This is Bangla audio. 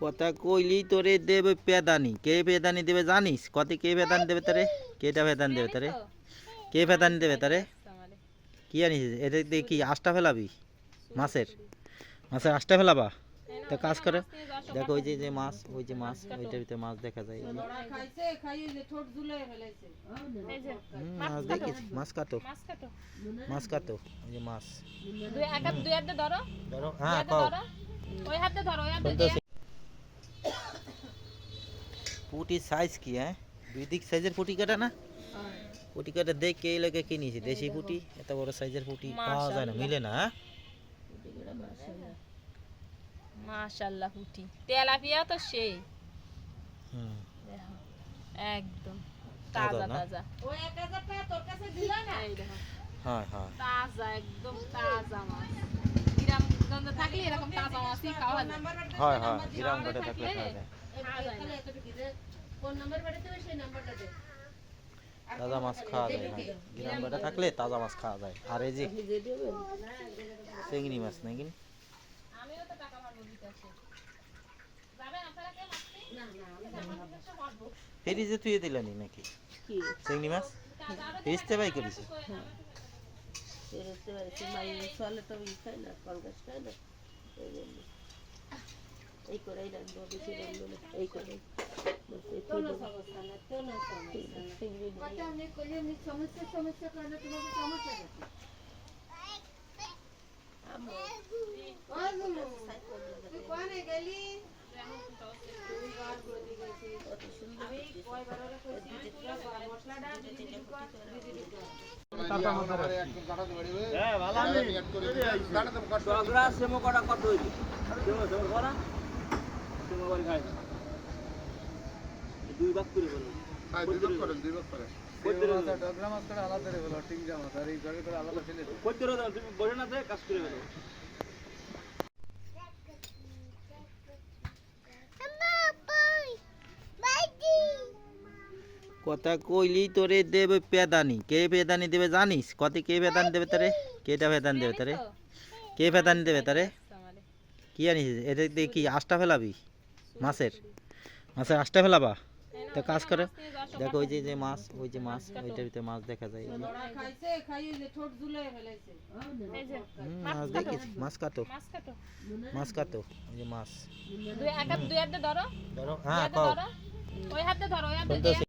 কথা কইলি তোরে দেবে পেদানি, কে পেদানি দেবে জানিস? কত কে পেদানি দেবে তারে? কেটা পেদানি দেবে তারে? কে পেদানি দেবে তারে? কি জানিস? এটা দিয়ে কি আষ্টা ফেলাবি মাছের? মাছের আষ্টা ফেলাবা? তো কাজ করে দেখো, ওই যে যে মাছ, ওই যে মাছ, ওইটার ভিতরে মাছ দেখা যায়। মাছ দেখেছি, মাছ কাটো, মাছ কাটো, ওই যে মাছ। ধরো, হ্যাঁ পাও। পুটির সাইজ কি? হ্যাঁ, দুই দিক সাইজের পুটি কাটা না? পুটি কাটা দেখে এই লোকে কিনেছি দেশি পুটি। এত বড় সাইজের পুটি পাওয়া যায় না, মিলে না। মাশাআল্লাহ পুটি তেলাপিয়া তো সেই হুম, দেখো একদম তাজা তাজা। ওই 1000 টাকা তোর কাছে দিল না? এই দেখো হ্যাঁ হ্যাঁ, তাজা একদম তাজা মাছ। গ্রাম গঞ্জে থাকলে এরকম তাজা মাছই খাওয়া যায়। হয় হয়, গ্রাম ঘাটে থাকলে খাওয়া যায়। কোন নাম্বার বাড়িতে ওই সেই নাম্বারটা দে। তাজা মাছ খাওয়া যায়, হ্যাঁ। গ্রাম ঘাটে থাকলে তাজা মাছ খাওয়া যায়। আর এই যে চিংড়ি মাছ নাকি? আমিও তো টাকা মারবো বিকাশে। যাবেন আপনারা কে মারতে? না না আমি মারবো। ফ্রিজে থুয়ে দিলেনি নাকি কি চিংড়ি মাছ? ফ্রিজতে বাই করেছে। ফেরতে বাড়িতে মাই চলে তো ই খাই না, কলগাছ খাই না। এই জন্য এই করে রাখবো, বেশি রাখবো না, এই করে কোনো সমস্যা না, কোনো সমস্যা না। কথা আমি কইলে আমি সমস্যা করে না, তোমাকে সমস্যা আছে। আমো তুই কোনে গেলি? তুই বার করে দিয়েছিস কত সুন্দর। আমি কয়বার ওরে কইছি মশলাটা দিদি কর। টাটা মাথারে একদম কাটা ধরে হ্যাঁ ভালো আমি কাট করে কাটা তো কাট ডগরা সেমো কটা কত হইছে সেমো সেমো করা সেমো বাড়ি খাই দুই ভাগ করে বলো হ্যাঁ দুই ভাগ করেন কইতেরো ডগরা মাছ করে আলাদা রে বলো টিংরা মাছ আর এই করে আলাদা ফেলে কইতেরো দাও তুমি বসে না থাকে কাজ করে বলো কথা কইলি তোরে দেবে পেদানি, কে পেদানি দেবে জানিস? কত কে পেদানি দেবে তারে? কেটা পেদানি দেবে তারে? কে পেদানি দেবে তারে? কি জানিস? এটা দিয়ে কি আষ্টা ফেলাবি মাছের? মাছের আষ্টা ফেলাবা? তো কাজ করে দেখো, ওই যে যে মাছ, ওই যে মাছ, ওইটার ভিতরে মাছ দেখা যায়। খাইছে খাই যে ঠোঁট ঝুলে ফেলাইছে। এই যে মাছ দেখেছি, মাছ কাটো, মাছ কাটো। মাছ কাটো, ওই যে মাছ। দুই হাতে ধরো, ধরো, হ্যাঁ পাও। ওই হাতে ধরো, ওই হাতে বলতেছি।